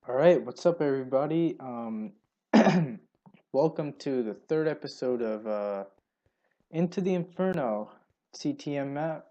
All right, what's up, everybody? Welcome to the third episode of Into the Inferno CTM map.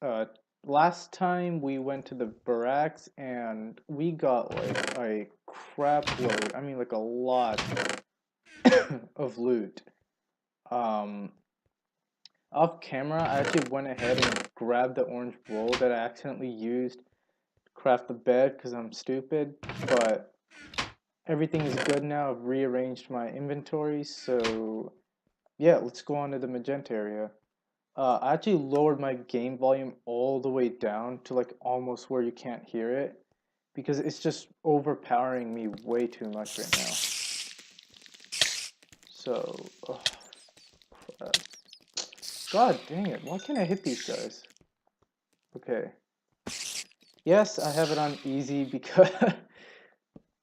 Uh, Last time we went to the barracks and we got like a crap load. I mean, like a lot of loot. Um, Off camera, I actually went ahead and grabbed the orange wool that I accidentally used to craft the bed because I'm stupid, but everything is good now. I've rearranged my inventory, so yeah, let's go on to the Magenta area. I actually lowered my game volume all the way down to like almost where you can't hear it because it's just overpowering me way too much right now. So, oh, crap. God dang it, why can't I hit these guys? Okay. Yes, I have it on easy because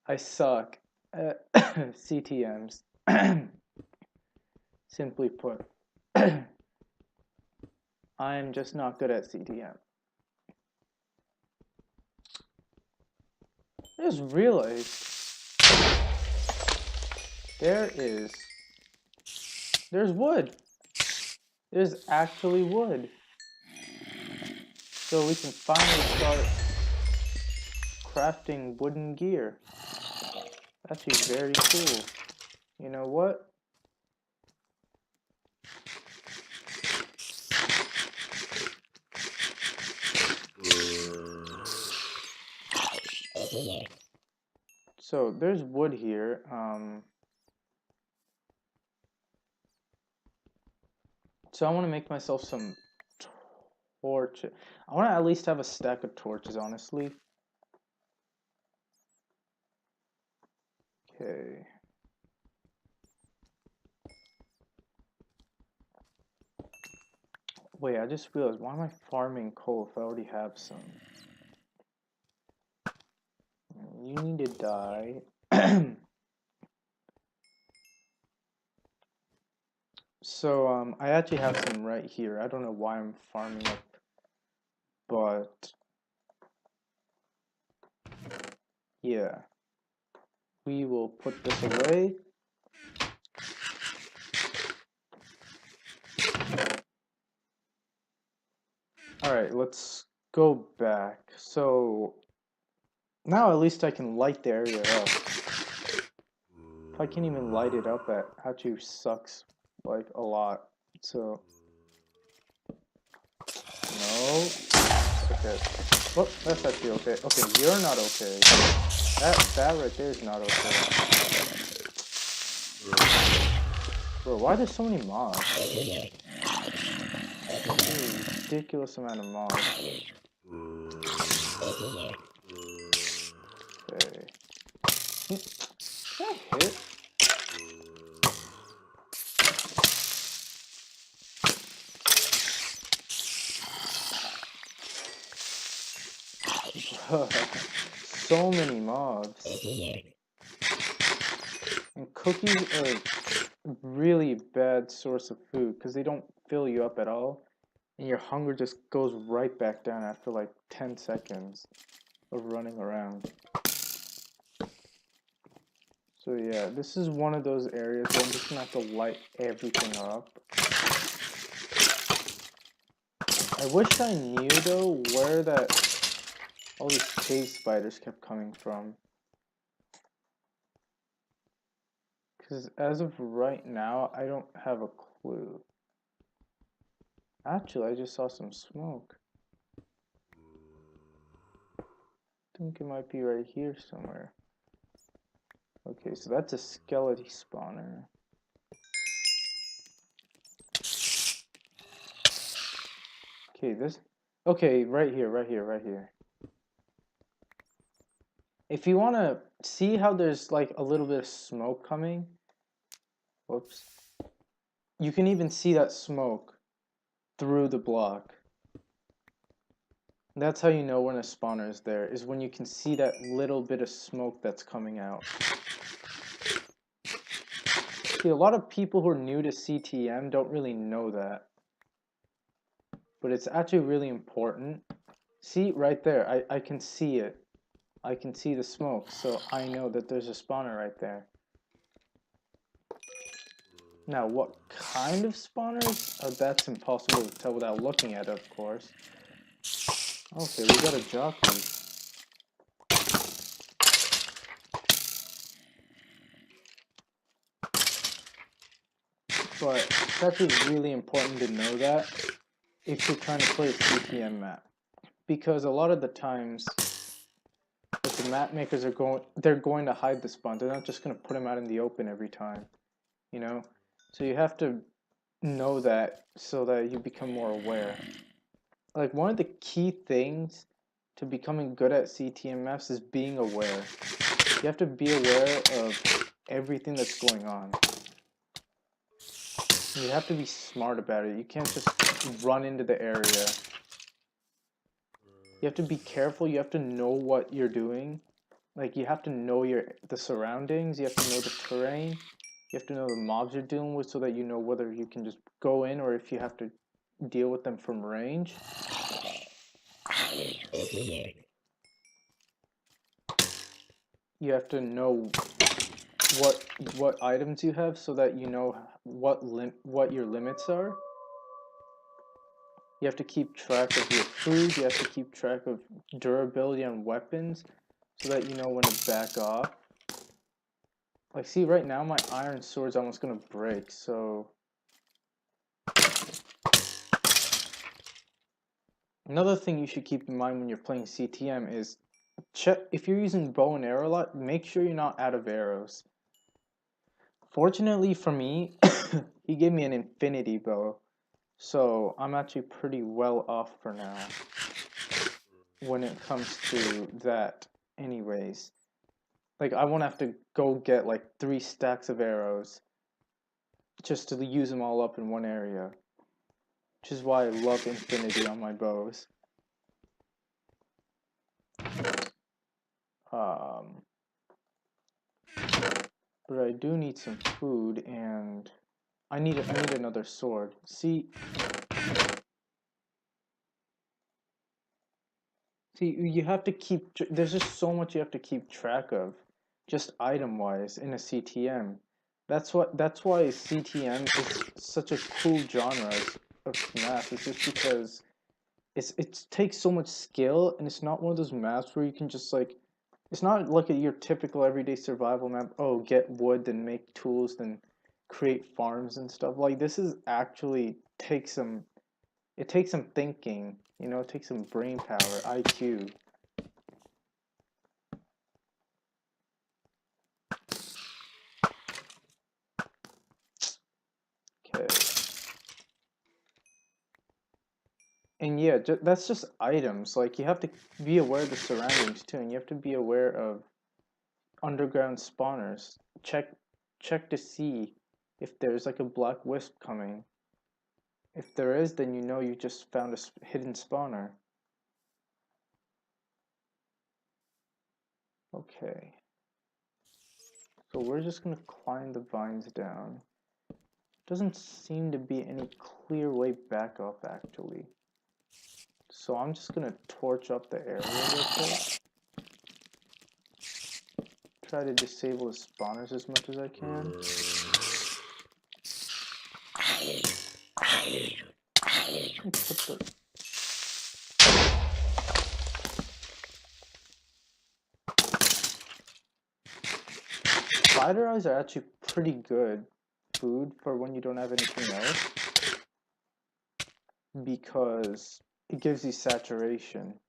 I suck at CTMs. Simply put. I'm just not good at CTM. I just realized there's wood. There's actually wood. So we can finally start crafting wooden gear. That's actually very cool. You know what? So there's wood here. So I want to make myself some torches. I want to at least have a stack of torches, honestly. Okay. Wait, I just realized, why am I farming coal if I already have some? You need to die. So, I actually have some right here. I don't know why I'm farming up, but yeah. We will put this away. Alright, let's go back. So, now at least I can light the area up. If I can't even light it up, that actually sucks, like, a lot. So, no. Okay. Well, that's actually okay. Okay, you're not okay. That right there is not okay. Bro, why are there so many mobs? There's a ridiculous amount of mobs. Okay. Did I hit? So many mobs. And cookies are a really bad source of food because they don't fill you up at all. And your hunger just goes right back down after like 10 seconds of running around. So yeah, this is one of those areas where I'm just gonna have to light everything up. I wish I knew though where all these cave spiders kept coming from. Because as of right now, I don't have a clue. Actually, I just saw some smoke. I think it might be right here somewhere. Okay, so that's a skeleton spawner. Okay, right here. If you want to see how there's like a little bit of smoke coming, whoops, you can even see that smoke through the block. That's how you know when a spawner is there, is when you can see that little bit of smoke that's coming out. See, a lot of people who are new to CTM don't really know that. But it's actually really important. See, right there, I can see it. I can see the smoke, so I know that there's a spawner right there. Now, what kind of spawners? That's impossible to tell without looking at it, of course. Okay, we got a jockey. But it's actually really important to know that if you're trying to play a CTM map. Because a lot of the times, if the map makers they're going to hide the spawn. They're not just going to put them out in the open every time, you know? So you have to know that so that you become more aware. Like, one of the key things to becoming good at CTM maps is being aware. You have to be aware of everything that's going on. You have to be smart about it. You can't just run into the area. You have to be careful. You have to know what you're doing. Like, you have to know the surroundings. You have to know the terrain. You have to know the mobs you're dealing with so that you know whether you can just go in or if you have to deal with them from range. You have to know what items you have so that you know what your limits are. You have to keep track of your food. You have to keep track of durability on weapons so that you know when to back off. Like, see, right now my iron sword's almost gonna break, so... Another thing you should keep in mind when you're playing CTM is check if you're using bow and arrow a lot, make sure you're not out of arrows. Fortunately for me, he gave me an infinity bow, so I'm actually pretty well off for now when it comes to that anyways. Like, I won't have to go get like 3 stacks of arrows just to use them all up in one area. Which is why I love infinity on my bows. But I do need some food, and I need another sword. See, you have to keep. There's just so much you have to keep track of, just item-wise in a CTM. That's why CTM is such a cool genre of maps. It's just because it takes so much skill, and it's not one of those maps where you can just like. It's not like your typical everyday survival map. Oh, get wood, then make tools, then create farms and stuff. Like, this is actually takes some. It takes some thinking. You know, it takes some brain power, IQ. Okay. And yeah, that's just items. Like, you have to be aware of the surroundings too, and you have to be aware of underground spawners. Check to see if there's like a black wisp coming. If there is, then you know you just found a hidden spawner. Okay. So we're just gonna climb the vines down. Doesn't seem to be any clear way back up, actually. So I'm just gonna torch up the area real quick. Try to disable the spawners as much as I can. Spider eyes are actually pretty good food for when you don't have anything else, because it gives you saturation.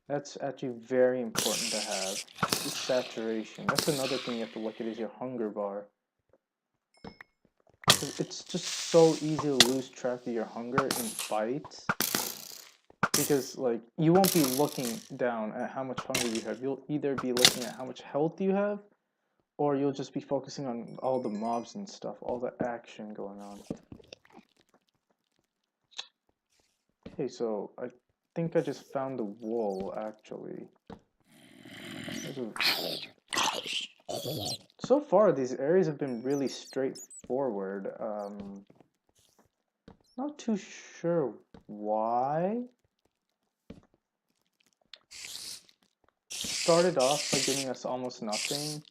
That's actually very important to have. Saturation. That's another thing you have to look at is your hunger bar. It's just so easy to lose track of your hunger in fights. Because, like, you won't be looking down at how much hunger you have. You'll either be looking at how much health you have, or you'll just be focusing on all the mobs and stuff, all the action going on. Okay, so I think I just found the wool, actually. So far, these areas have been really straightforward. Not too sure why. started off by giving us almost nothing.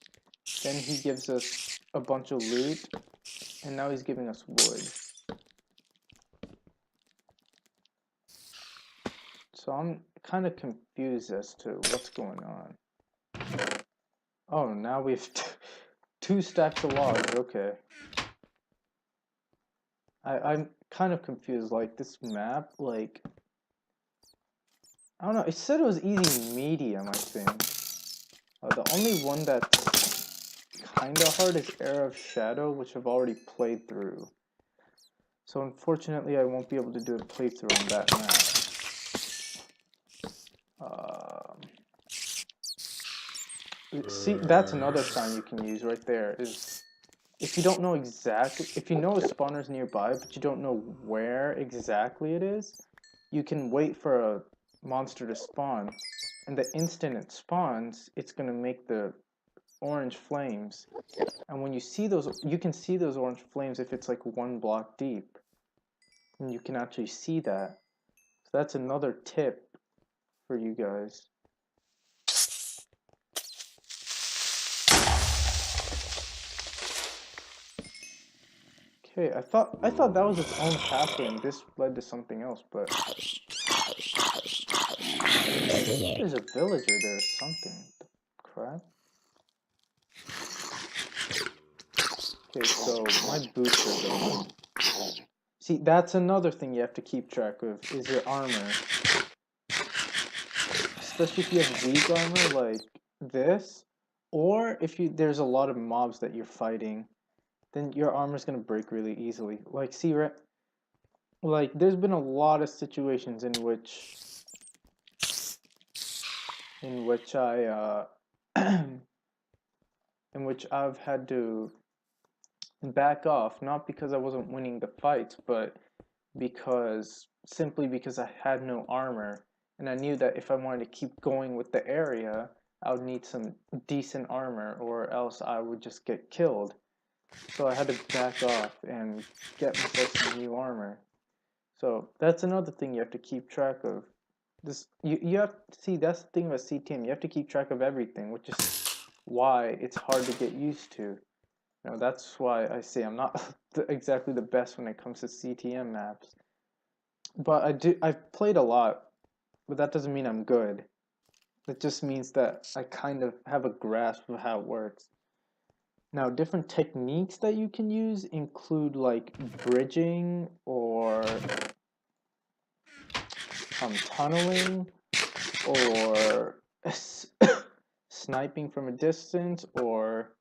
Then he gives us a bunch of loot. And now he's giving us wood. So I'm kind of confused as to what's going on. Oh, now we have 2 stacks of logs. Okay. I'm kind of confused. Like, this map, like... I don't know. It said it was easy medium, I think. The only one that's kind of hard is Era of Shadow, which I've already played through. So unfortunately, I won't be able to do a playthrough on that map. See, that's another sign you can use right there, is if you don't know exactly, if you know a spawner's nearby, but you don't know where exactly it is, you can wait for a monster to spawn, and the instant it spawns, it's going to make the orange flames. And when you see those, you can see those orange flames if it's like 1 block deep. And you can actually see that. So that's another tip for you guys. Okay, I thought that was its own pathway and this led to something else, but there's a villager there or something. Crap. Okay, so my boots are going. See, that's another thing you have to keep track of, is your armor. Especially if you have weak armor like this, or if there's a lot of mobs that you're fighting, then your armor's gonna break really easily. Like, see, right? Like, there's been a lot of situations in which I in which I've had to back off, not because I wasn't winning the fights, but simply because I had no armor, and I knew that if I wanted to keep going with the area, I would need some decent armor, or else I would just get killed. So I had to back off and get myself some new armor. So that's another thing you have to keep track of. You have to see, that's the thing about CTM. You have to keep track of everything, which is why it's hard to get used to. That's why I say I'm not exactly the best when it comes to CTM maps. But I've played a lot, but that doesn't mean I'm good. It just means that I kind of have a grasp of how it works. Now, different techniques that you can use include like bridging or tunneling or sniping from a distance or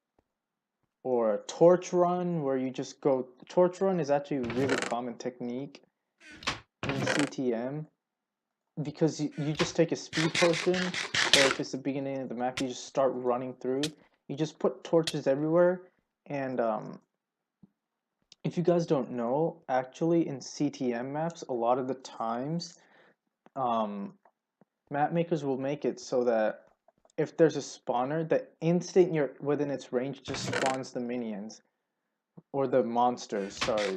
a torch run where you just go. Torch run is actually a really common technique in CTM because you just take a speed potion, or if it's the beginning of the map, you just start running through. You just put torches everywhere, and if you guys don't know, actually in CTM maps, a lot of the times, map makers will make it so that if there's a spawner, the instant you're within its range just spawns the minions. Or the monsters, sorry.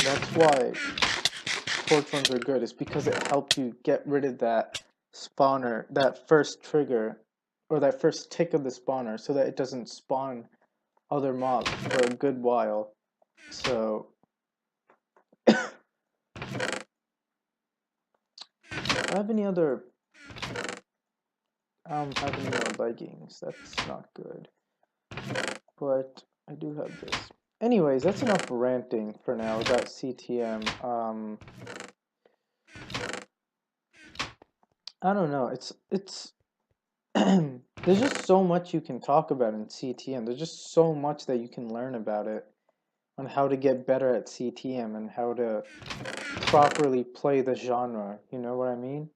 That's why torch runs are good, is because it helps you get rid of that spawner, that first trigger, or that first tick of the spawner, so that it doesn't spawn other mobs for a good while. So do I have any other... I don't have any more leggings. That's not good. But I do have this. Anyways, that's enough ranting for now about CTM. I don't know. It's there's just so much you can talk about in CTM. There's just so much that you can learn about it, on how to get better at CTM and how to properly play the genre. You know what I mean?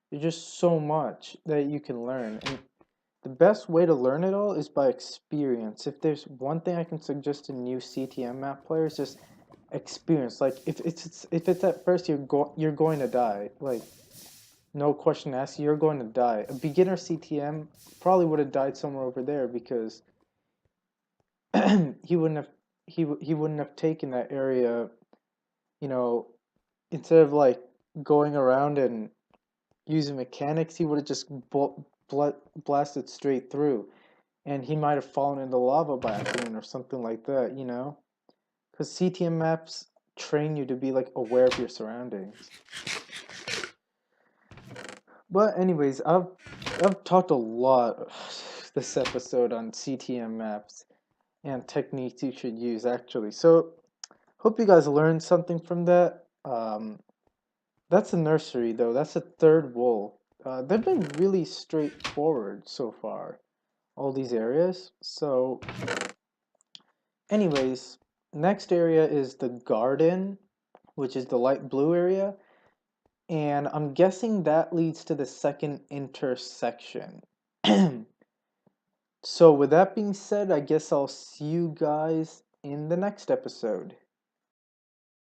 There's just so much that you can learn, and the best way to learn it all is by experience. If there's one thing I can suggest to new CTM map players, just experience. Like if it's at first you're going to die. Like, no question asked, you're going to die. A beginner CTM probably would have died somewhere over there because he wouldn't have taken that area, you know, instead of like going around and using mechanics, he would have just blasted straight through, and he might have fallen into lava by accident or something like that, you know? Because CTM maps train you to be like aware of your surroundings. But anyways, I've talked a lot this episode on CTM maps and techniques you should use actually. So hope you guys learned something from that. That's a nursery though. That's a third wool. They've been really straightforward so far, all these areas. So anyways, next area is the garden, which is the light blue area. And I'm guessing that leads to the second intersection. So with that being said, I guess I'll see you guys in the next episode.